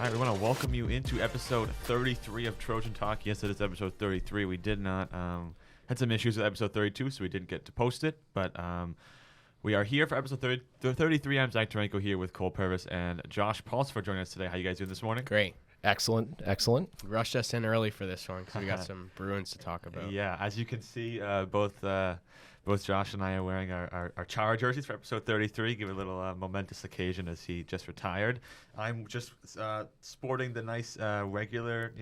All right, we want to welcome you into episode 33 of Trojan Talk. Yes, it is episode 33. We did not had some issues with episode 32, so we didn't get to post it. But we are here for episode 33. I'm Zach Tarenko here with Cole Purvis and Josh Pulse joining us today. How you guys doing this morning? Great. Excellent. Rushed us in early for this one because we got some Bruins to talk about. Yeah, as you can see, both Josh and I are wearing our Chara jerseys for episode 33. Give it a little momentous occasion as he just retired. I'm just sporting the nice regular,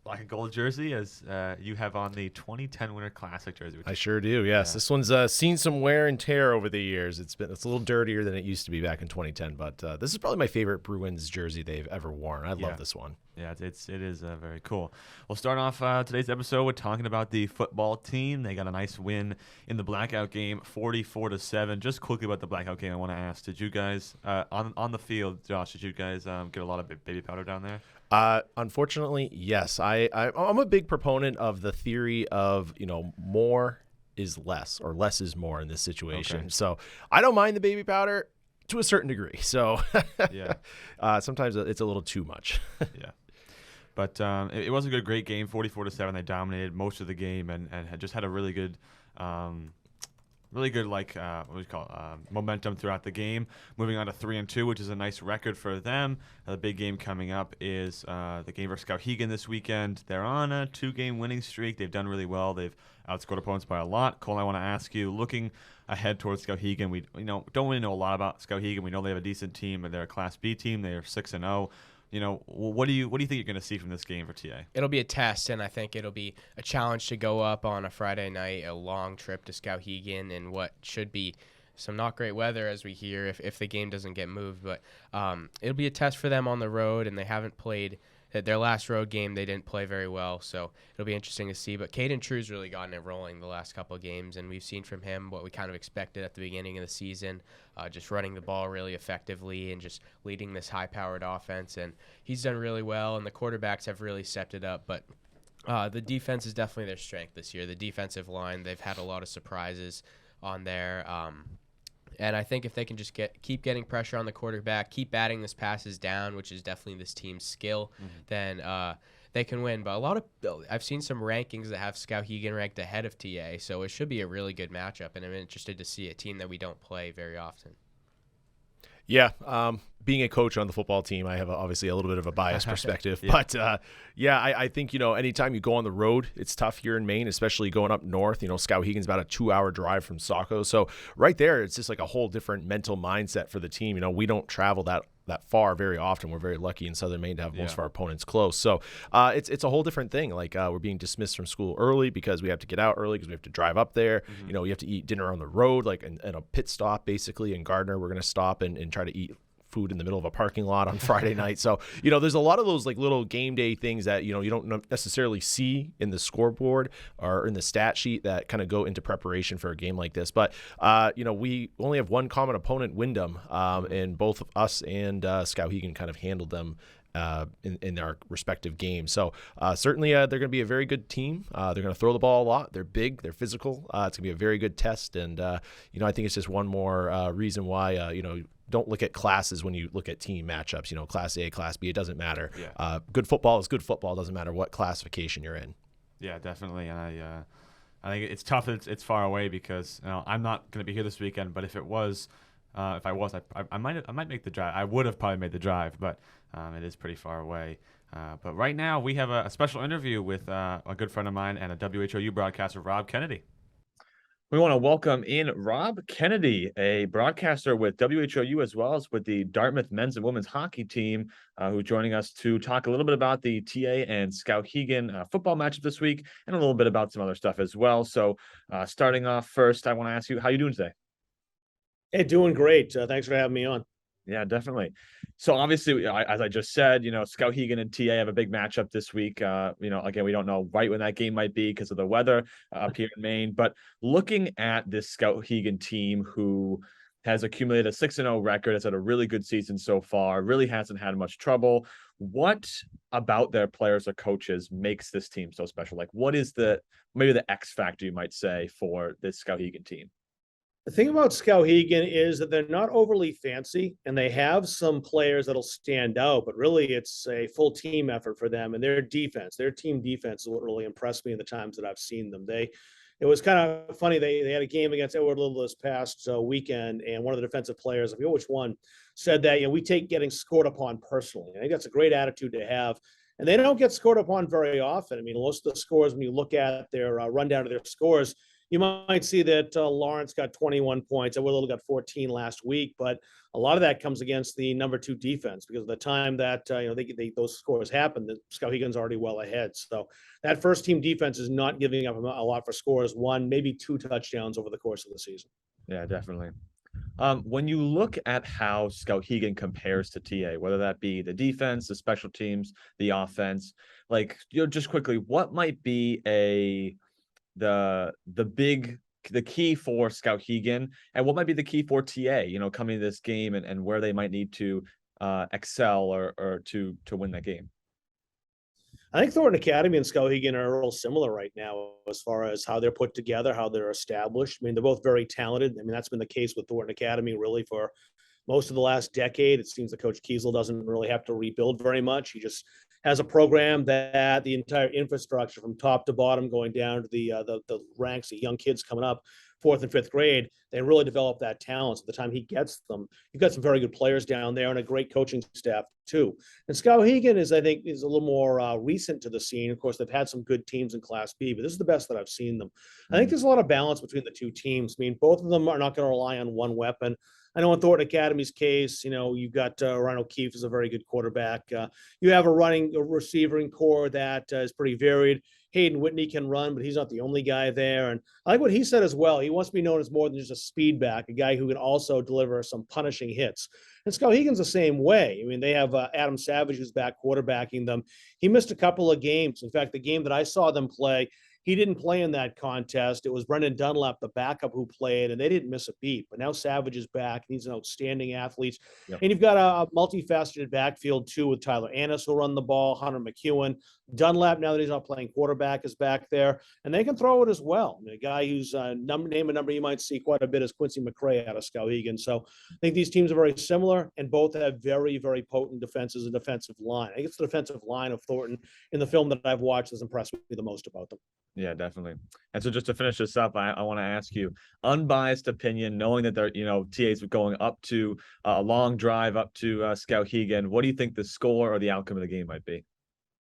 black and gold jersey as you have on the 2010 Winter Classic jersey. I sure do. Yes, this one's seen some wear and tear over the years. It's a little dirtier than it used to be back in 2010, but this is probably my favorite Bruins jersey they've ever worn. I love this one. Yeah, it is very cool. We'll start off today's episode with talking about the football team. They got a nice win in the blackout game, 44-7. Just quickly about the blackout game, I want to ask: did you guys on the field, Josh? Did you guys get a lot of baby powder down there? Unfortunately, yes. I'm a big proponent of the theory of more is less or less is more in this situation. Okay. So I don't mind the baby powder to a certain degree. So Yeah. Sometimes it's a little too much. Yeah. But it was a great game, 44-7. They dominated most of the game and had just had a really good momentum throughout the game. Moving on to 3-2, which is a nice record for them. The big game coming up is the game versus Skowhegan this weekend. They're on a 2-game winning streak. They've done really well. They've outscored opponents by a lot. Cole, I want to ask you, looking ahead towards Skowhegan, we don't really know a lot about Skowhegan. We know they have a decent team, and they're a Class B team. They are 6-0. What do you think you're going to see from this game for TA? It'll be a test, and I think it'll be a challenge to go up on a Friday night, a long trip to Skowhegan, and what should be some not great weather, as we hear, if the game doesn't get moved. But it'll be a test for them on the road, and they haven't played their last road game. They didn't play very well, so it'll be interesting to see. But Caden True's really gotten it rolling the last couple of games, and we've seen from him what we kind of expected at the beginning of the season, just running the ball really effectively and just leading this high-powered offense. And he's done really well, and the quarterbacks have really stepped it up. But the defense is definitely their strength this year. The defensive line, they've had a lot of surprises on there. And I think if they can just keep getting pressure on the quarterback, keep batting this passes down, which is definitely this team's skill, then they can win. But I've seen some rankings that have Skowhegan ranked ahead of TA, so it should be a really good matchup. And I'm interested to see a team that we don't play very often. Yeah, being a coach on the football team, I have obviously a little bit of a biased perspective. Yeah. But, I think, anytime you go on the road, it's tough here in Maine, especially going up north. Skowhegan's about a 2-hour drive from Saco. So right there, it's just like a whole different mental mindset for the team. We don't travel that far very often. We're very lucky in Southern Maine to have most of our opponents close. So it's a whole different thing. Like we're being dismissed from school early because we have to get out early because we have to drive up there. You have to eat dinner on the road, like in a pit stop basically in Gardner. We're going to stop and try to eat food in the middle of a parking lot on Friday night. So, there's a lot of those like little game day things that, you don't necessarily see in the scoreboard or in the stat sheet that kind of go into preparation for a game like this. But, we only have one common opponent, Wyndham, and both us and Skowhegan kind of handled them in our respective games. So certainly they're going to be a very good team. They're going to throw the ball a lot. They're big. They're physical. It's going to be a very good test. And, I think it's just one more reason why, don't look at classes when you look at team matchups. Class A, Class B, it doesn't matter. Yeah. Good football is good football. It doesn't matter what classification you're in. Yeah, definitely. And I think it's tough that it's far away because I'm not going to be here this weekend. But if I was, I might make the drive. I would have probably made the drive, but it is pretty far away. But right now we have a special interview with a good friend of mine and a WHOU broadcaster, Rob Kennedy. We want to welcome in Rob Kennedy, a broadcaster with WHOU as well as with the Dartmouth men's and women's hockey team, who's joining us to talk a little bit about the TA and Skowhegan football matchup this week and a little bit about some other stuff as well. So starting off first, I want to ask you, how are you doing today? Hey, doing great. Thanks for having me on. Yeah, definitely. So obviously, as I just said, Skowhegan and TA have a big matchup this week. Again, we don't know right when that game might be because of the weather up here in Maine. But looking at this Skowhegan team who has accumulated a 6-0 record, has had a really good season so far, really hasn't had much trouble. What about their players or coaches makes this team so special? Like, what is maybe the X factor, you might say, for this Skowhegan team? The thing about Skowhegan is that they're not overly fancy, and they have some players that'll stand out, but really it's a full team effort for them. And their team defense is what really impressed me in the times that I've seen them. It was kind of funny. They had a game against Edward Little this past weekend, and one of the defensive players, I forget which one, said that we take getting scored upon personally. I think that's a great attitude to have. And they don't get scored upon very often. I mean, most of the scores, when you look at their rundown of their scores, you might see that Lawrence got 21 points. Edward Little got 14 last week, but a lot of that comes against the number 2 defense because of the time that those scores happen, the Skowhegan's already well ahead. So that first team defense is not giving up a lot for scores, 1, maybe 2 touchdowns over the course of the season. Yeah, definitely. When you look at how Skowhegan compares to TA, whether that be the defense, the special teams, the offense, like, just quickly, what might be the key for Skowhegan, and what might be the key for TA, coming to this game, and where they might need to excel or to win that game? I think Thornton Academy and Skowhegan are real similar right now as far as how they're put together, how they're established. I mean, they're both very talented. I mean, that's been the case with Thornton Academy really for most of the last decade. It seems that Coach Kiesel doesn't really have to rebuild very much. He just has a program that the entire infrastructure from top to bottom, going down to the ranks of young kids coming up, 4th and 5th grade, they really develop that talent. So the time he gets them, you've got some very good players down there and a great coaching staff too. And Skowhegan I think, is a little more recent to the scene. Of course, they've had some good teams in Class B, but this is the best that I've seen them. I think there's a lot of balance between the two teams. I mean, both of them are not going to rely on one weapon. I know in Thornton Academy's case, you've got Ryan O'Keefe is a very good quarterback. You have a receiving core that is pretty varied. Hayden Whitney can run, but he's not the only guy there. And I like what he said as well. He wants to be known as more than just a speed back, a guy who can also deliver some punishing hits. And Skowhegan's the same way. I mean, they have Adam Savage who's back quarterbacking them. He missed a couple of games. In fact, the game that I saw them play, he didn't play in that contest. It was Brendan Dunlap, the backup, who played, and they didn't miss a beat. But now Savage is back. He's an outstanding athlete. Yep. And you've got a multifaceted backfield, too, with Tyler Annis, who'll run the ball, Hunter McEwen. Dunlap, now that he's not playing quarterback, is back there. And they can throw it as well. I mean, a guy who's name a number you might see quite a bit is Quincy McCray out of Skowhegan. So I think these teams are very similar, and both have very, very potent defenses and defensive line. I think it's the defensive line of Thornton in the film that I've watched that's impressed me the most about them. Yeah, definitely. And so just to finish this up, I want to ask you, unbiased opinion, knowing that they're, TAs going up to a long drive up to Skowhegan, what do you think the score or the outcome of the game might be?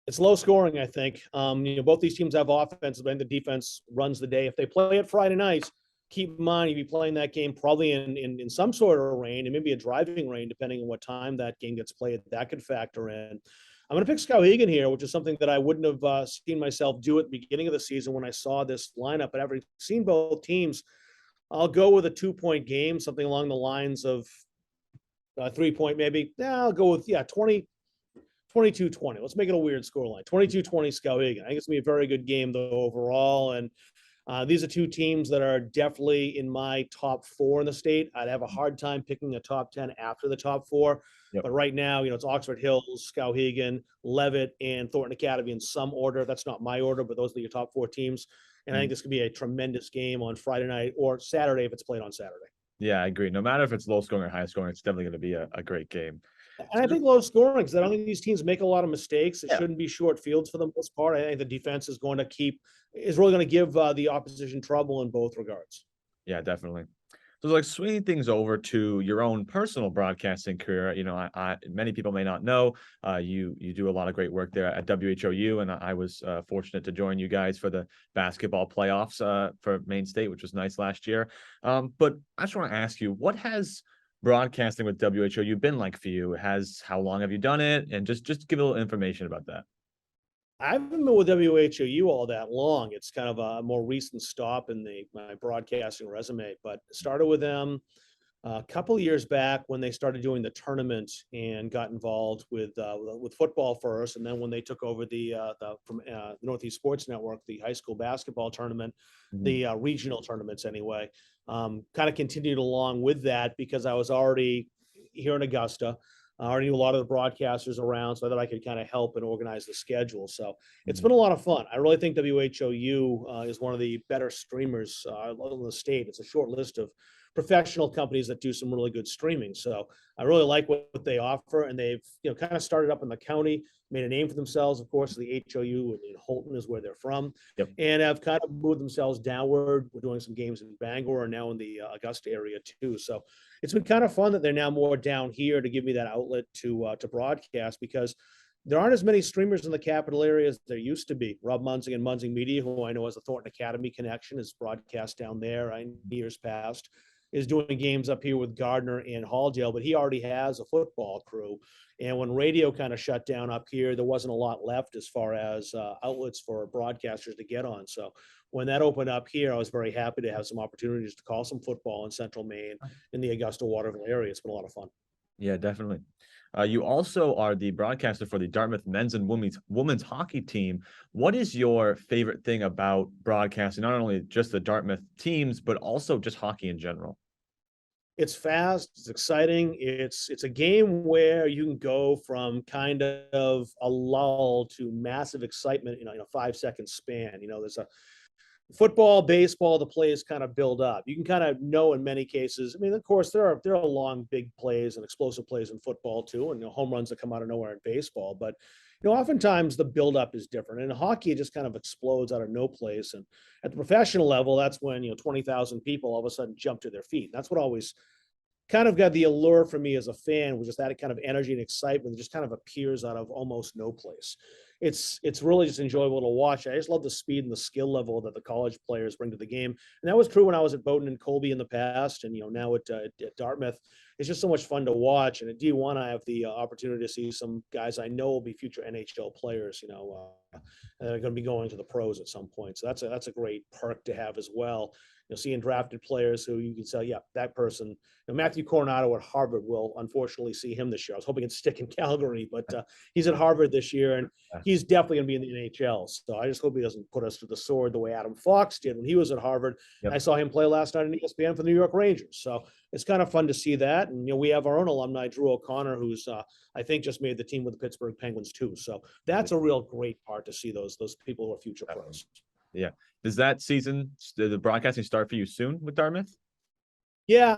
It's low scoring, I think. Both these teams have offense, but the defense runs the day. If they play it Friday nights, keep in mind, you'd be playing that game probably in some sort of rain, and maybe a driving rain, depending on what time that game gets played. That could factor in. I'm going to pick Skowhegan here, which is something that I wouldn't have seen myself do at the beginning of the season when I saw this lineup. But having seen both teams, I'll go with a 2-point game, something along the lines of 3-point maybe. Yeah, I'll go with 22-20. Let's make it a weird scoreline. 22-20 Skowhegan. I think it's going to be a very good game, though, overall. And these are two teams that are definitely in my top 4 in the state. I'd have a hard time picking a top 10 after the top 4. Yep. But right now, it's Oxford Hills, Skowhegan, Leavitt, and Thornton Academy in some order. That's not my order, but those are your top 4 teams. And I think this could be a tremendous game on Friday night or Saturday if it's played on Saturday. Yeah, I agree. No matter if it's low scoring or high scoring, it's definitely going to be a great game. And I think low scoring because I don't think these teams make a lot of mistakes. It shouldn't be short fields for the most part. I think the defense is really going to give the opposition trouble in both regards. Yeah, definitely. So, swinging things over to your own personal broadcasting career, many people may not know you do a lot of great work there at WHOU, and I was fortunate to join you guys for the basketball playoffs for Maine State, which was nice last year. But I just want to ask you, what has broadcasting with WHOU been like for you? How long have you done it? And just give a little information about that. I haven't been with WHOU all that long. It's kind of a more recent stop in my broadcasting resume, but started with them a couple of years back when they started doing the tournament and got involved with football first, and then when they took over from the Northeast Sports Network, the high school basketball tournament, the regional tournaments anyway, kind of continued along with that because I was already here in Augusta. I already knew a lot of the broadcasters around, so I thought I could kind of help and organize the schedule. So it's been a lot of fun. I really think WHOU is one of the better streamers in the state. It's a short list of professional companies that do some really good streaming. So I really like what they offer, and they've kind of started up in the county, made a name for themselves. Of course, the HOU in Holton is where they're from, Yep. and have kind of moved themselves downward. We're doing some games in Bangor and now in the Augusta area too. So it's been kind of fun that they're now more down here to give me that outlet to broadcast, because there aren't as many streamers in the capital area as there used to be. Rob Munzing and Munzing Media, who I know has a Thornton Academy connection, is broadcast down there in years past, is doing games up here with Gardner and Halldale, but he already has a football crew. And when radio kind of shut down up here, there wasn't a lot left as far as outlets for broadcasters to get on. So when that opened up here, I was very happy to have some opportunities to call some football in Central Maine in the Augusta Waterville area. It's been a lot of fun. Yeah, definitely. You also are the broadcaster for the Dartmouth men's and women's hockey team. What is your favorite thing about broadcasting, not only just the Dartmouth teams, but also just hockey in general? It's fast, it's exciting. It's a game where you can go from kind of a lull to massive excitement in a 5-second span. There's a football, baseball, the plays kind of build up. You can kind of know in many cases. I mean, of course, there are long, big plays and explosive plays in football too, and home runs that come out of nowhere in baseball. But oftentimes the buildup is different. And in hockey, it just kind of explodes out of no place. And at the professional level, that's when 20,000 people all of a sudden jump to their feet. That's what always kind of got the allure for me as a fan, was just that kind of energy and excitement that just kind of appears out of almost no place. It's really just enjoyable to watch. I just love the speed and the skill level that the college players bring to the game. And that was true when I was at Bowdoin and Colby in the past, and now at Dartmouth. It's just so much fun to watch. And at D1, I have the opportunity to see some guys I know will be future NHL players, that are going to be going to the pros at some point. So that's a great perk to have as well. Seeing drafted players who you can say, yeah, that person. Matthew Coronado at Harvard, will unfortunately see him this year. I was hoping it'd stick in Calgary, but he's at Harvard this year, and he's definitely going to be in the NHL. So I just hope he doesn't put us to the sword the way Adam Fox did when he was at Harvard. Yep. I saw him play last night on ESPN for the New York Rangers. So it's kind of fun to see that. And, we have our own alumni, Drew O'Connor, who's I think just made the team with the Pittsburgh Penguins too. So that's a real great part to see those people who are future pros. Yeah. Does that season, the broadcasting start for you soon with Dartmouth? Yeah,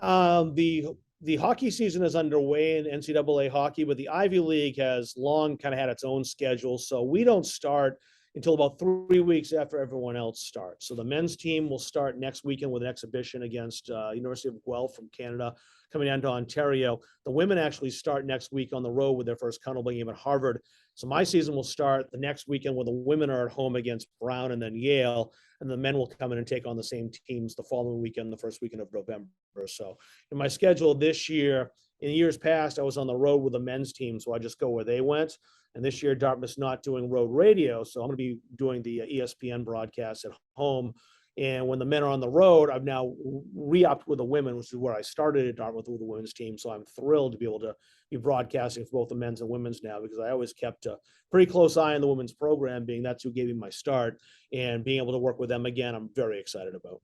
the hockey season is underway in NCAA hockey, but the Ivy League has long kind of had its own schedule. So we don't start until about 3 weeks after everyone else starts. So the men's team will start next weekend with an exhibition against University of Guelph from Canada, coming down to Ontario. The women actually start next week on the road with their first Connelly game at Harvard. So my season will start the next weekend when the women are at home against Brown and then Yale, and the men will come in and take on the same teams the following weekend, the first weekend of November. So in my schedule this year, in years past, I was on the road with the men's team, so I just go where they went. And this year, Dartmouth's not doing road radio, so I'm going to be doing the ESPN broadcast at home. And when the men are on the road, I've now re-upped with the women, which is where I started at Dartmouth with the women's team. So I'm thrilled to be able to be broadcasting for both the men's and women's now, because I always kept a pretty close eye on the women's program, being that's who gave me my start, and being able to work with them again, I'm very excited about.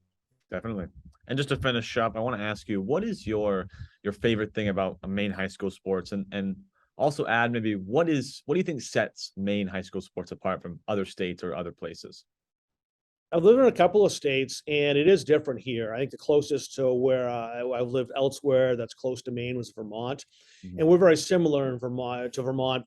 Definitely. And just to finish up, I want to ask you, what is your favorite thing about Maine high school sports? And also add maybe what do you think sets Maine high school sports apart from other states or other places? I've lived in a couple of states, and it is different here. I think the closest to where I've lived elsewhere that's close to Maine was Vermont. Mhm. And we're very similar in Vermont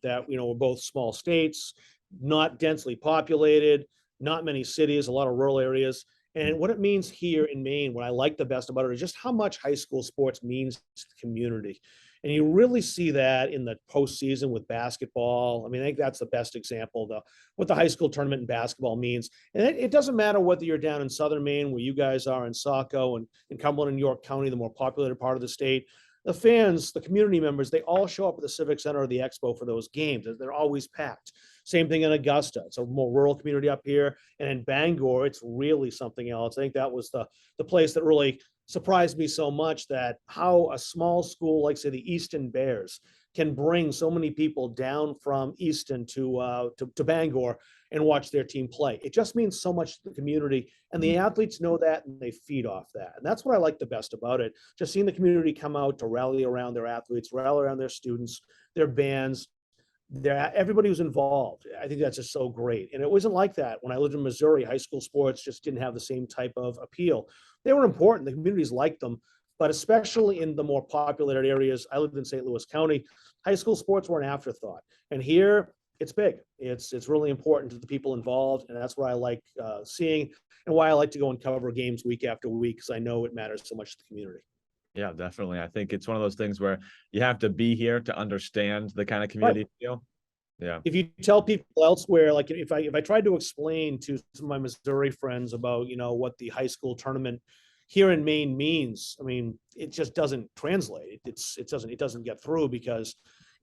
that, we're both small states, not densely populated, not many cities, a lot of rural areas. And what it means here in Maine, what I like the best about it is just how much high school sports means to the community. And you really see that in the postseason with basketball. I mean, I think that's the best example of what the high school tournament in basketball means. And it doesn't matter whether you're down in southern Maine, where you guys are in Saco, and in Cumberland and York County, the more populated part of the state. The fans, the community members, they all show up at the Civic Center or the Expo for those games. They're always packed. Same thing in Augusta. It's a more rural community up here. And in Bangor, it's really something else. I think that was the place that really surprised me so much, that how a small school like, say, the Easton Bears can bring so many people down from Easton to Bangor and watch their team play. It just means so much to the community, and the athletes know that, and they feed off that. And that's what I like the best about it. Just seeing the community come out to rally around their athletes, rally around their students, their bands, everybody was involved. I think that's just so great. And it wasn't like that when I lived in Missouri. High school sports just didn't have the same type of appeal. They were important. The communities liked them, but especially in the more populated areas. I lived in St. Louis County. High school sports were an afterthought, and here it's big. It's really important to the people involved, and that's what I like seeing, and why I like to go and cover games week after week, because I know it matters so much to the community. Yeah, definitely. I think it's one of those things where you have to be here to understand the kind of community feel. Yeah. If you tell people elsewhere, like if I tried to explain to some of my Missouri friends about, what the high school tournament here in Maine means, I mean, it just doesn't translate. It doesn't get through, because,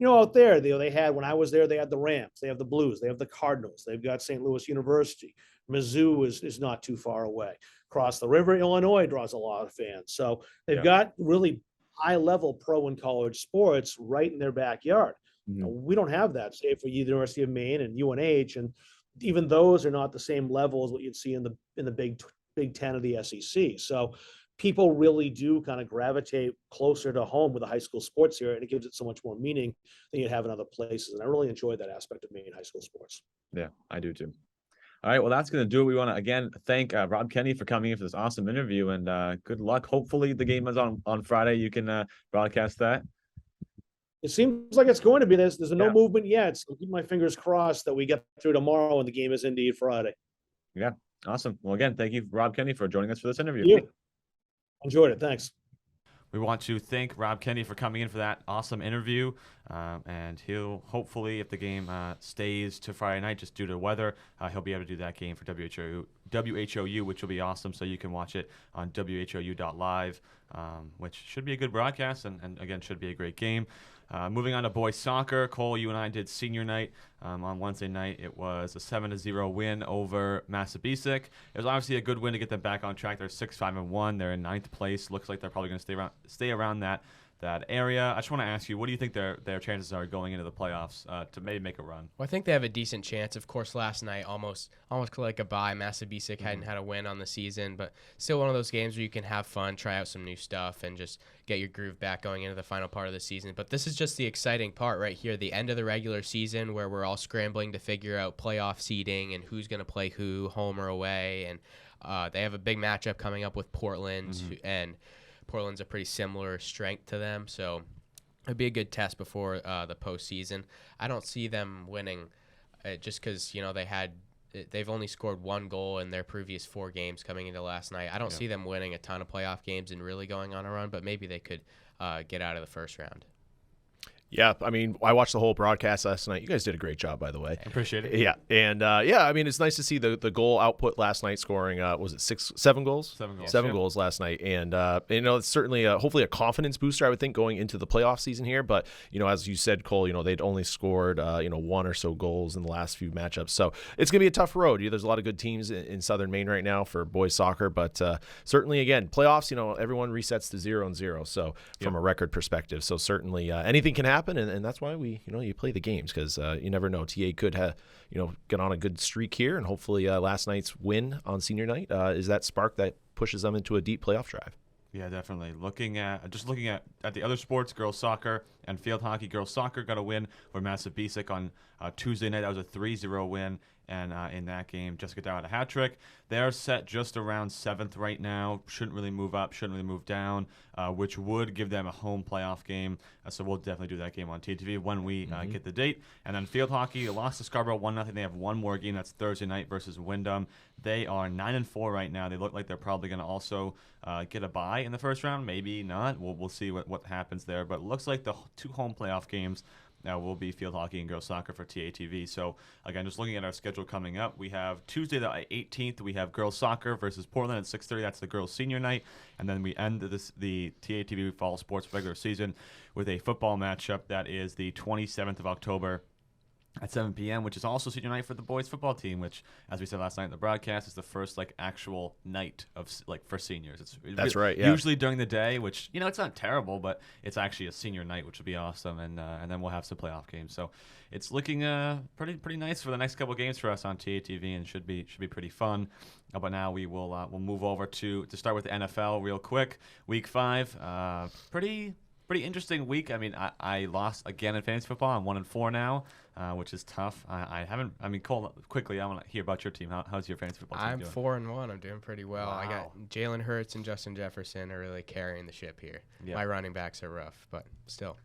out there, they had, when I was there, they had the Rams, they have the Blues, they have the Cardinals, they've got St. Louis University. Mizzou is not too far away. Across the river, Illinois draws a lot of fans. So they've got really high level pro and college sports right in their backyard. We don't have that, say, for University of Maine and UNH, and even those are not the same level as what you'd see in the Big Ten of the SEC. So people really do kind of gravitate closer to home with the high school sports here, and it gives it so much more meaning than you'd have in other places. And I really enjoy that aspect of Maine high school sports. Yeah, I do too. All right, well, that's going to do it. We want to, again, thank Rob Kenney for coming in for this awesome interview, and good luck. Hopefully the game is on Friday. You can broadcast that. It seems like it's going to be. There's no movement yet, so keep my fingers crossed that we get through tomorrow and the game is indeed Friday. Yeah, awesome. Well, again, thank you, Rob Kenney, for joining us for this interview. Yeah. Enjoyed it. Thanks. We want to thank Rob Kenney for coming in for that awesome interview. And he'll hopefully, if the game stays to Friday night, just due to weather, he'll be able to do that game for WHOU, which will be awesome. So you can watch it on WHOU.live, which should be a good broadcast and again, should be a great game. Moving on to boys soccer, Cole, you and I did senior night on Wednesday night. It was a 7-0 win over Massabesic. It was obviously a good win to get them back on track. They're 6-5-1. They're in 9th place. Looks like they're probably going to stay around that area. I just want to ask you, what do you think their chances are going into the playoffs to maybe make a run? Well, I think they have a decent chance. Of course, last night almost like a bye. Massabesic hadn't had a win on the season, but still one of those games where you can have fun, try out some new stuff, and just get your groove back going into the final part of the season. But this is just the exciting part right here, the end of the regular season, where we're all scrambling to figure out playoff seeding and who's going to play who, home or away. And they have a big matchup coming up with Portland, and Portland's a pretty similar strength to them, so it'd be a good test before the postseason. I don't see them winning just because they've only scored 1 goal in their previous 4 games coming into last night. I don't see them winning a ton of playoff games and really going on a run, but maybe they could get out of the first round. Yeah, I mean, I watched the whole broadcast last night. You guys did a great job, by the way. Appreciate it. Yeah, and I mean, it's nice to see the goal output last night, scoring was it 7 goals? 7 goals. 7 goals last night, and it's certainly hopefully a confidence booster, I would think, going into the playoff season here. But as you said, Cole, they'd only scored 1 or so goals in the last few matchups, so it's gonna be a tough road. There's a lot of good teams in Southern Maine right now for boys soccer, but certainly again, playoffs, everyone resets to 0-0. So from a record perspective, so certainly anything can happen, and that's why you play the games, because you never know. TA could get on a good streak here, and hopefully last night's win on senior night is that spark that pushes them into a deep playoff drive. Yeah, definitely. Looking at the other sports, girls soccer and field hockey. Girls soccer got a win for Massabesic on Tuesday night. That was a 3-0 win. And in that game, Jessica Dow had a hat trick. They're set just around 7th right now. Shouldn't really move up, shouldn't really move down, which would give them a home playoff game. So we'll definitely do that game on TTV when we get the date. And then field hockey, lost to Scarborough 1-0. They have one more game. That's Thursday night versus Wyndham. They are 9-4 right now. They look like they're probably going to also get a bye in the first round. Maybe not. We'll see what happens there. But it looks like the 2 home playoff games will be field hockey and girls soccer for TATV. So, again, just looking at our schedule coming up, we have Tuesday the 18th, we have girls soccer versus Portland at 6:30. That's the girls senior night. And then we end the TATV fall sports regular season with a football matchup that is the 27th of October at 7 p.m., which is also senior night for the boys football team, which, as we said last night in the broadcast, is the first actual night of for seniors. That's right. Yeah. Usually during the day, which it's not terrible, but it's actually a senior night, which will be awesome, and then we'll have some playoff games. So it's looking pretty nice for the next couple games for us on TATV, and should be pretty fun. But now we'll move over to start with the NFL real quick. Week 5, pretty pretty interesting week. I mean, I lost again in fantasy football. I'm 1-4 now, which is tough. I haven't. I mean, Cole, quickly, I want to hear about your team. How's your fantasy football team I'm doing? 4-1. I'm doing pretty well. Wow. I got Jalen Hurts and Justin Jefferson are really carrying the ship here. Yeah. My running backs are rough, but still.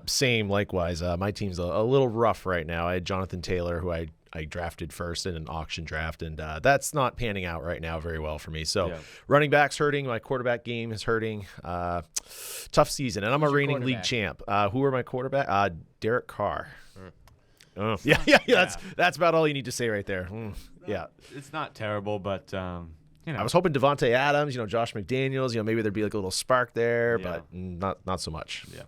Same, likewise. My team's a little rough right now. I had Jonathan Taylor, who I drafted first in an auction draft, and that's not panning out right now very well for me. So running back's hurting. My quarterback game is hurting. Tough season, and I'm a reigning league champ. Who are my quarterback? Derek Carr. Oh. Yeah. That's about all you need to say right there. Yeah. It's not terrible, but I was hoping Devontae Adams, Josh McDaniels, maybe there'd be like a little spark there, but not so much. Yeah.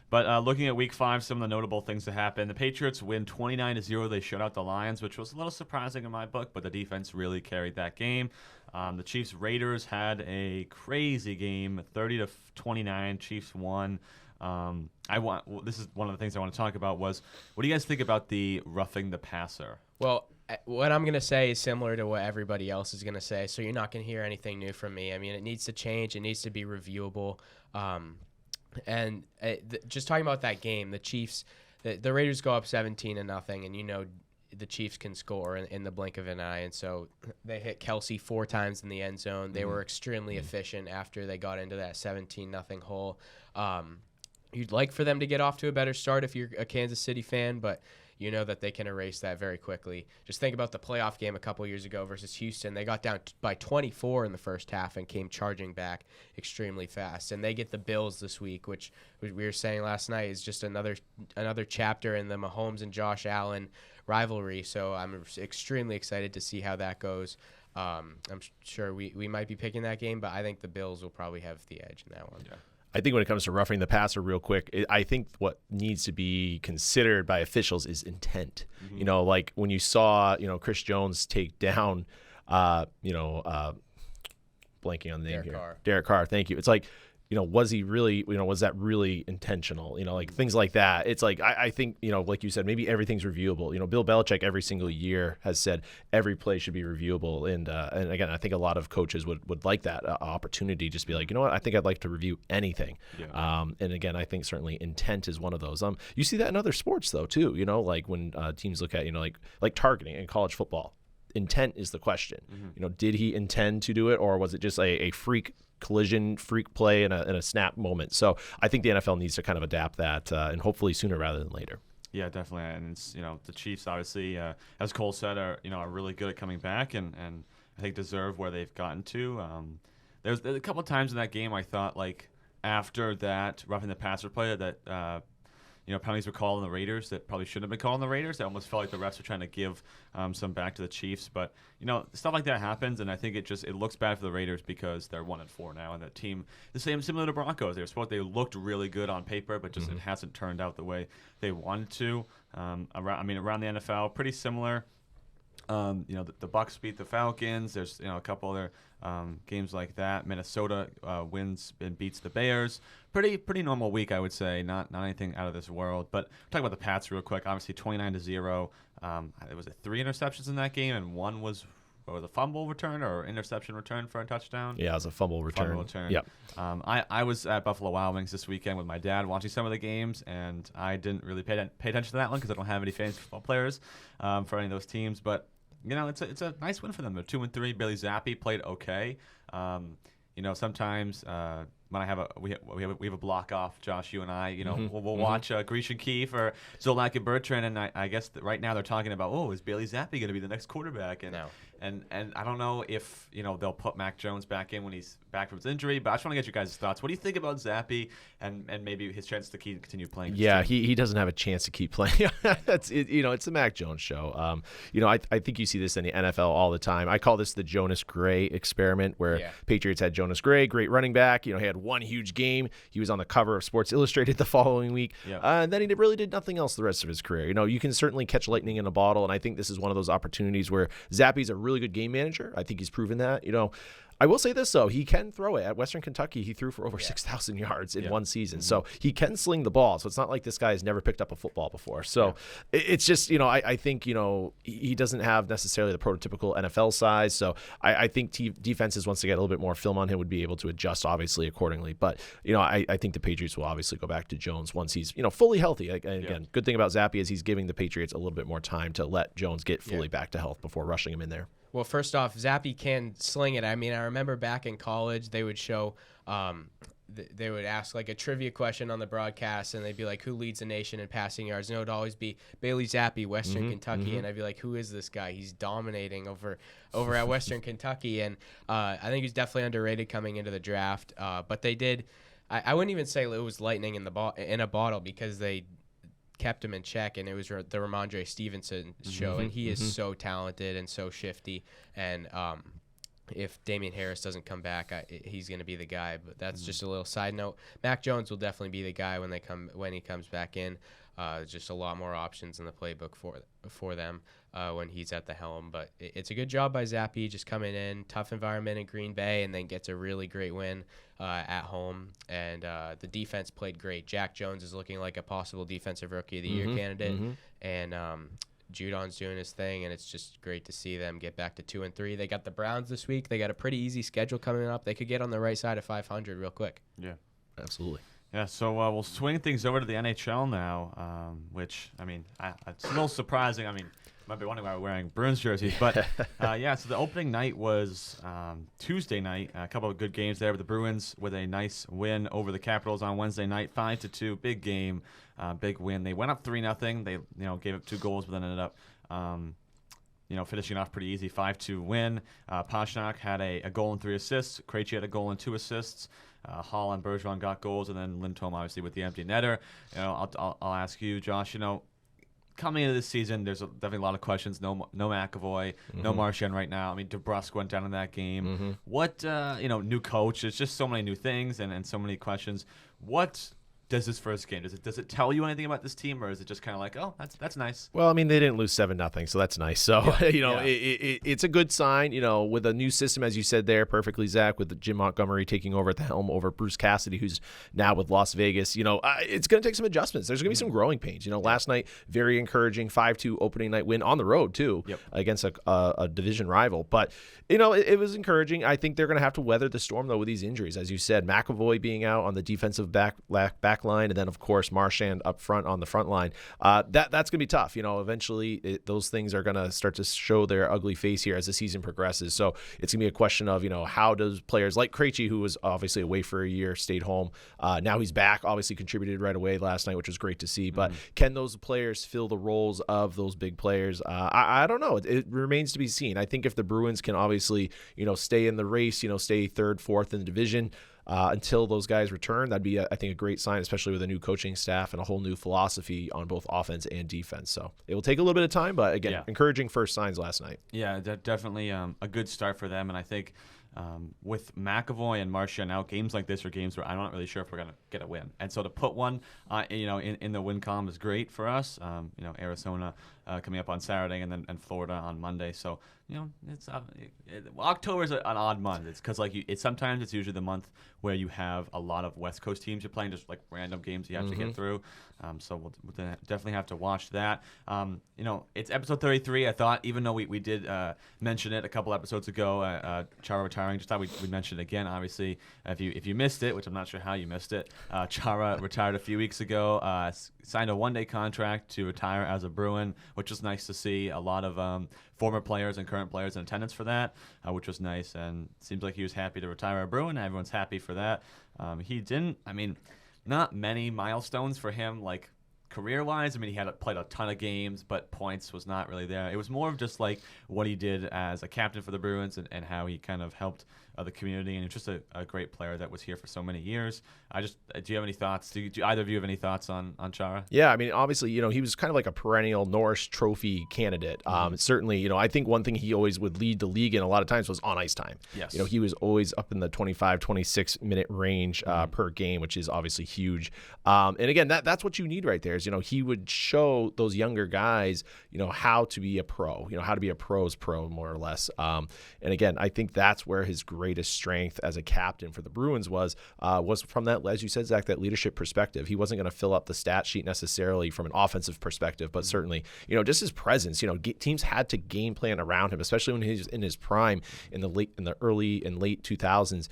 But looking at Week 5, some of the notable things that happened. The Patriots win 29-0. They shut out the Lions, which was a little surprising in my book, but the defense really carried that game. The Chiefs-Raiders had a crazy game, 30-29. Chiefs won. This is one of the things I want to talk about was, what do you guys think about the roughing the passer? Well, what I'm going to say is similar to what everybody else is going to say, so you're not going to hear anything new from me. I mean, it needs to change. It needs to be reviewable. And just talking about that game, the Chiefs, the Raiders go up 17-0, and the Chiefs can score in the blink of an eye. And so they hit Kelsey 4 times in the end zone. They were extremely efficient after they got into that 17-0 hole. You'd like for them to get off to a better start if you're a Kansas City fan, but you know that they can erase that very quickly. Just think about the playoff game a couple years ago versus Houston. They got down by 24 in the first half and came charging back extremely fast. And they get the Bills this week, which we were saying last night is just another chapter in the Mahomes and Josh Allen rivalry. So I'm extremely excited to see how that goes. I'm sure we might be picking that game, but I think the Bills will probably have the edge in that one. Yeah. I think when it comes to roughing the passer real quick, I think what needs to be considered by officials is intent. Mm-hmm. Like when you saw, Chris Jones take down, blanking on the name here. Derek Carr. Thank you. It's like, was he really, was that really intentional? Like things like that. It's like, I think, like you said, maybe everything's reviewable. Bill Belichick every single year has said every play should be reviewable. And again, I think a lot of coaches would like that opportunity, just be like, I think I'd like to review anything. Yeah. And again, I think certainly intent is one of those. You see that in other sports though, too, like when teams look at, like targeting in college football, intent is the question. Mm-hmm. Did he intend to do it, or was it just a freak play in a snap moment? So I think the NFL needs to kind of adapt that, and hopefully sooner rather than later. Yeah, definitely. And it's, the Chiefs obviously, as Cole said, are really good at coming back, and I think deserve where they've gotten to. There's a couple of times in that game I thought, like, after that roughing the passer play that penalties were called on the Raiders that probably shouldn't have been called on the Raiders. I almost felt like the refs were trying to give some back to the Chiefs. But, stuff like that happens, and I think it looks bad for the Raiders because they're 1-4 now, and that team, similar to Broncos. They looked really good on paper, but just it hasn't turned out the way they wanted to. Around the NFL, pretty similar. The Bucks beat the Falcons. There's a couple other games like that. Minnesota wins and beats the Bears. Pretty normal week, I would say. Not anything out of this world. But talking about the Pats real quick. Obviously 29-0. There was 3 interceptions in that game, and one was a fumble return or interception return for a touchdown. Yeah, it was a fumble return. Yep. I was at Buffalo Wild Wings this weekend with my dad watching some of the games, and I didn't really pay attention to that one because I don't have any fantasy football players for any of those teams, but. It's a nice win for them. They're 2-3. Billy Zappi played okay. Sometimes when we have a block off, Josh, you and I, we'll watch Grecian Keefe or Zolak and Bertrand, and I guess right now they're talking about, is Bailey Zappi going to be the next quarterback? And no. And I don't know if they'll put Mac Jones back in when he's back from his injury, but I just want to get your guys' thoughts. What do you think about Zappi and maybe his chance to continue playing? Yeah, he doesn't have a chance to keep playing. It's the Mac Jones show. I think you see this in the NFL all the time. I call this the Jonas Gray experiment, where Patriots had Jonas Gray, great running back. He had one huge game. He was on the cover of Sports Illustrated the following week, and then he really did nothing else the rest of his career. You can certainly catch lightning in a bottle, and I think this is one of those opportunities where Zappi's a really good game manager. I think he's proven that. I will say this, though. He can throw it. At Western Kentucky, he threw for over 6,000 yards in one season. So he can sling the ball. So it's not like this guy has never picked up a football before. So it's just, I think, he doesn't have necessarily the prototypical NFL size. So I think defenses, once they get a little bit more film on him, would be able to adjust, obviously, accordingly. But, I think the Patriots will obviously go back to Jones once he's, fully healthy. And again, good thing about Zappe is he's giving the Patriots a little bit more time to let Jones get fully back to health before rushing him in there. Well, first off, Zappe can sling it. I mean, I remember back in college, they would show, they would ask like a trivia question on the broadcast, and they'd be like, who leads the nation in passing yards? And it would always be Bailey Zappe, Western Kentucky. And I'd be like, who is this guy? He's dominating over at Western Kentucky. And I think he's definitely underrated coming into the draft. But they did, I wouldn't even say it was lightning in a bottle, because they kept him in check, and it was the Ramondre Stevenson show, and he is so talented and so shifty, and if Damian Harris doesn't come back, he's going to be the guy. But that's just a little side note. Mac Jones will definitely be the guy when he comes back in. Just a lot more options in the playbook for them when he's at the helm. But it's a good job by Zappe, just coming in, tough environment in Green Bay, and then gets a really great win at home. And the defense played great. Jack Jones is looking like a possible Defensive Rookie of the Year candidate. And Judon's doing his thing, and it's just great to see them get back to 2-3. They got the Browns this week. They got a pretty easy schedule coming up. They could get on the right side of 500 real quick. Yeah, absolutely. Yeah, so we'll swing things over to the NHL now, which, I mean, it's a little surprising. I mean, you might be wondering why we're wearing Bruins jerseys, but so the opening night was Tuesday night. A couple of good games there with the Bruins with a nice win over the Capitals on Wednesday night, 5-2, big game, big win. They went up 3-0. They gave up 2 goals, but then ended up finishing off pretty easy, 5-2 win. Pastrnak had a goal and 3 assists. Krejci had a goal and 2 assists. Hall and Bergeron got goals, and then Lindholm obviously with the empty netter. I'll ask you, Josh. Coming into this season, there's definitely a lot of questions. No McAvoy, no Marchand right now. I mean, DeBrusk went down in that game. What new coach? There's just so many new things and so many questions. What does this first game, does it tell you anything about this team, or is it just kind of like, oh, that's nice? Well, I mean, they didn't lose 7-0, so that's nice. So it's a good sign. With a new system, as you said there perfectly, Zach, with Jim Montgomery taking over at the helm over Bruce Cassidy, who's now with Las Vegas. It's going to take some adjustments. There's going to be some growing pains. Last night, very encouraging 5-2 opening night win on the road too, against a division rival. But it was encouraging. I think they're going to have to weather the storm though with these injuries, as you said, McAvoy being out on the defensive back line, and then of course Marchand up front on the front line. That's going to be tough. Eventually those things are going to start to show their ugly face here as the season progresses. So it's going to be a question of how does players like Krejci, who was obviously away for a year, stayed home. Now he's back, obviously contributed right away last night, which was great to see. But can those players fill the roles of those big players? I don't know. It remains to be seen. I think if the Bruins can obviously stay in the race, stay 3rd, 4th in the division, until those guys return, that'd be, I think, a great sign, especially with a new coaching staff and a whole new philosophy on both offense and defense. So it will take a little bit of time, but again, encouraging first signs last night. Yeah, definitely a good start for them. And I think with McAvoy and Marchand out, games like this are games where I'm not really sure if we're going to get a win. And so to put one, in the win column is great for us. Arizona coming up on Saturday, and Florida on Monday. So it's October is an odd month. It's because sometimes it's usually the month where you have a lot of West Coast teams you're playing, just like random games you have to get through. So we'll definitely have to watch that. It's episode 33. I thought, even though we did mention it a couple episodes ago, Chara retiring, just thought we'd mention it again. Obviously, if you missed it, which I'm not sure how you missed it, Chara retired a few weeks ago, signed a 1-day contract to retire as a Bruin, which was nice to see. A lot of former players and current players in attendance for that, which was nice. And it seems like he was happy to retire a Bruin. Everyone's happy for that. Not many milestones for him, career-wise. He had played a ton of games, but points was not really there. It was more of just what he did as a captain for the Bruins and how he kind of helped the community, and just a great player that was here for so many years. Do you have any thoughts? Do either of you have any thoughts on Chara? Yeah, obviously, he was kind of like a perennial Norris Trophy candidate. Certainly, I think one thing he always would lead the league in a lot of times was on ice time. Yes. He was always up in the 25, 26 minute range per game, which is obviously huge. And again, that's what you need right there is, he would show those younger guys, how to be a pro, how to be a pro's pro, more or less. And again, I think that's where his greatest strength as a captain for the Bruins was from that, as you said, Zach, that leadership perspective. He wasn't going to fill up the stat sheet necessarily from an offensive perspective, but certainly, just his presence. Teams had to game plan around him, especially when he was in his prime in the early and late 2000s.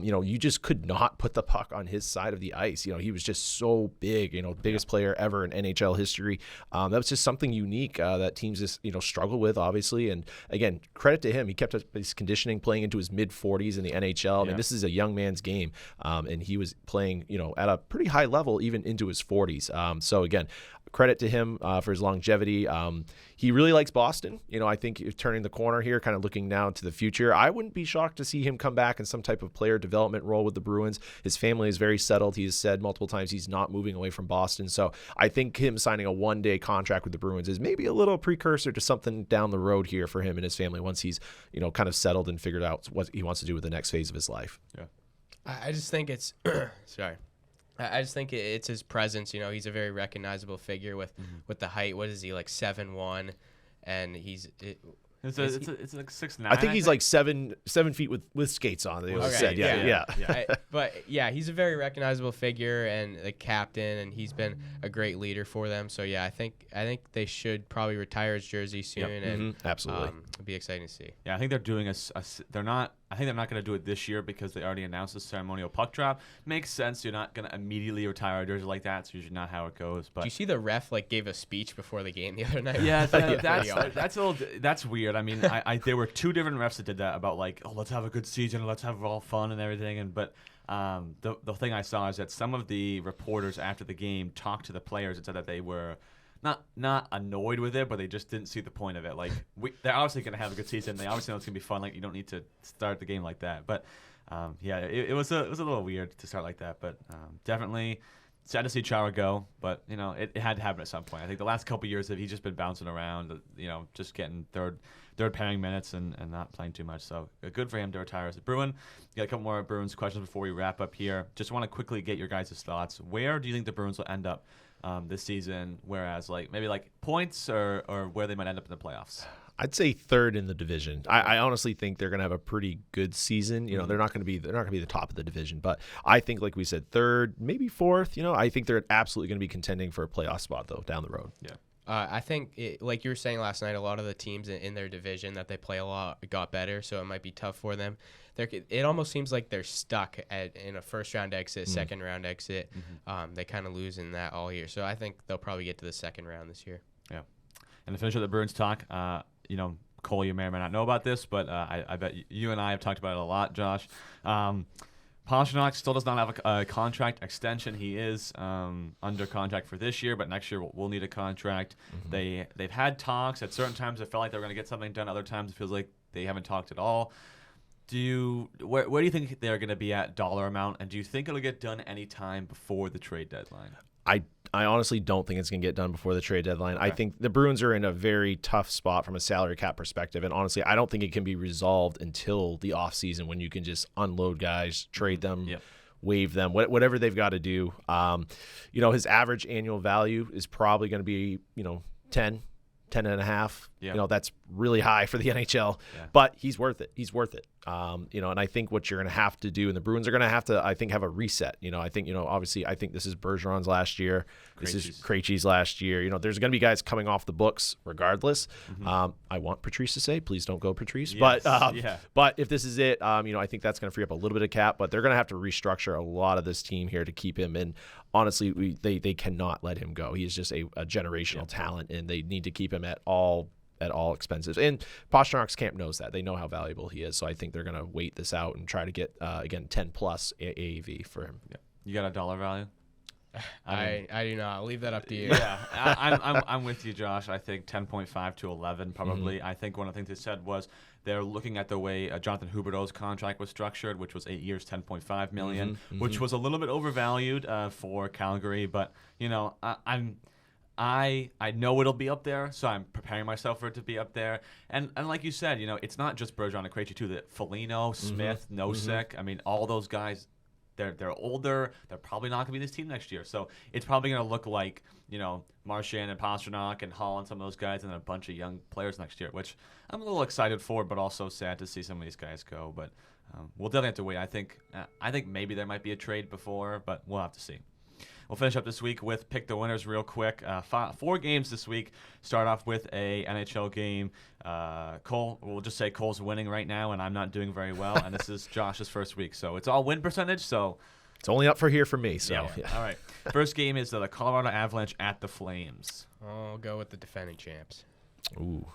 You just could not put the puck on his side of the ice. He was just so big. Biggest player ever in NHL history. That was just something unique that teams just struggle with, obviously. And again, credit to him. He kept his conditioning, playing into his mid 40s in the NHL. I mean, this is a young man's game, and he was playing at a pretty high level even into his 40s. So again, credit to him for his longevity. He really likes Boston. I think turning the corner here, kind of looking now to the future. I wouldn't be shocked to see him come back in some type of player development role with the Bruins. His family is very settled. He has said multiple times he's not moving away from Boston. So I think him signing a one-day contract with the Bruins is maybe a little precursor to something down the road here for him and his family once he's, kind of settled and figured out what he wants to do with the next phase of his life. Yeah. I just think it's sorry. I just think it's his presence. He's a very recognizable figure with the height. What is he, like 7'1", and he's. It's like 6'9". I think he's like 7 feet with skates on. They said, yeah. But yeah, he's a very recognizable figure and a captain, and he's been a great leader for them. So yeah, I think they should probably retire his jersey soon, and absolutely, it'll be exciting to see. Yeah, I think they're doing they're not. I think they're not going to do it this year because they already announced the ceremonial puck drop. Makes sense. You're not going to immediately retire a jersey like that. It's usually not how it goes. But do you see the ref gave a speech before the game the other night? Yeah, that's weird. I mean, there were two different refs that did that about let's have a good season, let's have all fun and everything. But the thing I saw is that some of the reporters after the game talked to the players and said that they were not annoyed with it, but they just didn't see the point of it. They're obviously going to have a good season. They obviously know it's going to be fun. You don't need to start the game like that. But it was a little weird to start like that. But definitely sad to see Chara go. But it had to happen at some point. I think the last couple of years he's just been bouncing around. Just getting third pairing minutes and not playing too much. So good for him to retire as a Bruin. Got a couple more Bruins questions before we wrap up here. Just want to quickly get your guys' thoughts. Where do you think the Bruins will end up this season, whereas maybe points or where they might end up in the playoffs? I'd say third in the division. I honestly think they're going to have a pretty good season. They're not going to be the top of the division, but I think, like we said, third, maybe fourth. I think they're absolutely going to be contending for a playoff spot though down the road. Yeah. I think, like you were saying last night, a lot of the teams in their division that they play a lot got better, so it might be tough for them. It almost seems like they're stuck in a first-round exit, second-round exit. They kind of lose in that all year. So I think they'll probably get to the second round this year. Yeah. And to finish up the Bruins talk, Cole, you may or may not know about this, but I bet you and I have talked about it a lot, Josh. Pastrnak still does not have a contract extension. He is under contract for this year, but next year we'll need a contract. They've had talks. At certain times it felt like they were going to get something done. Other times it feels like they haven't talked at all. Where do you think they're going to be at dollar amount, and do you think it'll get done anytime before the trade deadline? I honestly don't think it's going to get done before the trade deadline. Okay. I think the Bruins are in a very tough spot from a salary cap perspective, and honestly, I don't think it can be resolved until the offseason when you can just unload guys, trade them, waive them, whatever they've got to do. His average annual value is probably going to be 10 and a half. That's really high for the NHL, but he's worth it. And I think what you're going to have to do, and the Bruins are going to have to, I think, have a reset. I think, obviously, I think this is Bergeron's last year. This is Krejci's last year. There's going to be guys coming off the books regardless. I want Patrice to say, please don't go Patrice. Yes. But if this is it, I think that's going to free up a little bit of cap, but they're going to have to restructure a lot of this team here to keep him. And honestly, they cannot let him go. He is just a generational talent, and they need to keep him at all expenses. And Pasternak's camp knows that. They know how valuable he is. So I think they're going to wait this out and try to get, again, 10 plus AAV for him. Yeah. You got a dollar value? I do not. I'll leave that up to you. Yeah, I'm with you, Josh. I think 10.5 to 11 probably. I think one of the things they said was they're looking at the way Jonathan Huberdeau's contract was structured, which was 8 years, 10.5 million, which was a little bit overvalued for Calgary. But I know it'll be up there, so I'm preparing myself for it to be up there. And like you said, it's not just Bergeron and Krejci too. That Foligno, Smith, Nosek. I mean, all those guys. They're older. They're probably not going to be in this team next year. So it's probably going to look like, Marchand and Pastrnak and Hall and some of those guys, and then a bunch of young players next year, which I'm a little excited for, but also sad to see some of these guys go. But we'll definitely have to wait. I think maybe there might be a trade before, but we'll have to see. We'll finish up this week with pick the winners real quick. 4 games this week. Start off with a NHL game. Cole, we'll just say Cole's winning right now, and I'm not doing very well. And this is Josh's first week, so it's all win percentage. So it's only up for here for me. So yeah. All right. First game is the Colorado Avalanche at the Flames. I'll go with the defending champs. Ooh,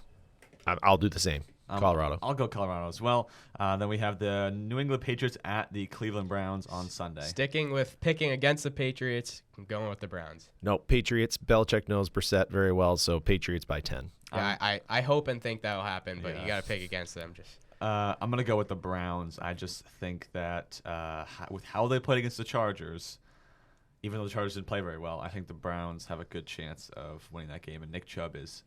I'll do the same. Colorado. I'll go Colorado as well. Then we have the New England Patriots at the Cleveland Browns on Sunday. Sticking with picking against the Patriots, I'm going with the Browns. No, Patriots. Belichick knows Brissett very well, so Patriots by 10. Yeah, I hope and think that'll happen, but you got to pick against them. I'm going to go with the Browns. I just think that with how they played against the Chargers, even though the Chargers didn't play very well, I think the Browns have a good chance of winning that game, and Nick Chubb is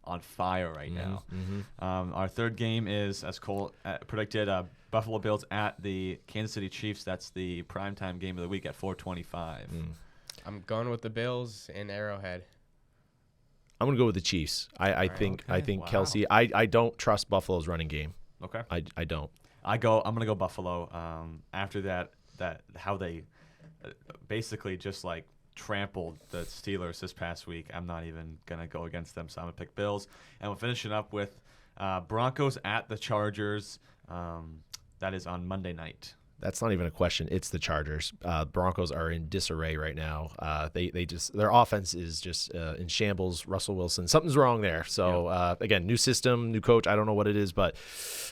on fire right now. Mm-hmm. Our third game is, as Cole predicted, Buffalo Bills at the Kansas City Chiefs. That's the primetime game of the week at 4:25. I'm going with the Bills in Arrowhead. I'm going to go with the Chiefs. I think Wow. Kelsey. I don't trust Buffalo's running game. Okay. I don't. I'm going to go Buffalo. After that how they basically just like trampled the Steelers this past week, I'm not even going to go against them, so I'm going to pick Bills. And we'll finish it up with Broncos at the Chargers. That is on Monday night. That's not even a question. It's the Chargers. Broncos are in disarray right now. They just their offense is just in shambles. Russell Wilson, something's wrong there. So again, new system, new coach. I don't know what it is, but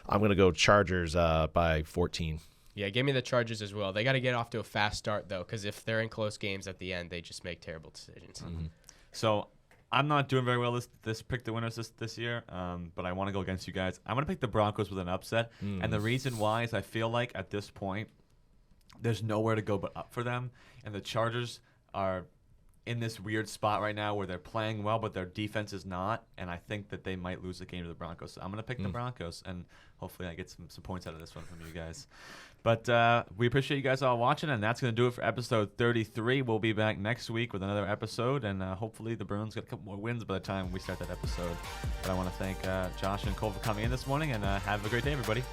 I'm going to go Chargers by 14. Yeah, give me the Chargers as well. They got to get off to a fast start, though, because if they're in close games at the end, they just make terrible decisions. Mm-hmm. So I'm not doing very well this pick the winners this year, but I want to go against you guys. I'm going to pick the Broncos with an upset, and the reason why is I feel like at this point there's nowhere to go but up for them, and the Chargers are in this weird spot right now where they're playing well, but their defense is not, and I think that they might lose the game to the Broncos. So I'm going to pick the Broncos, and hopefully I get some points out of this one from you guys. But we appreciate you guys all watching, and that's going to do it for episode 33. We'll be back next week with another episode, and hopefully the Bruins get a couple more wins by the time we start that episode. But I want to thank Josh and Cole for coming in this morning, and have a great day, everybody.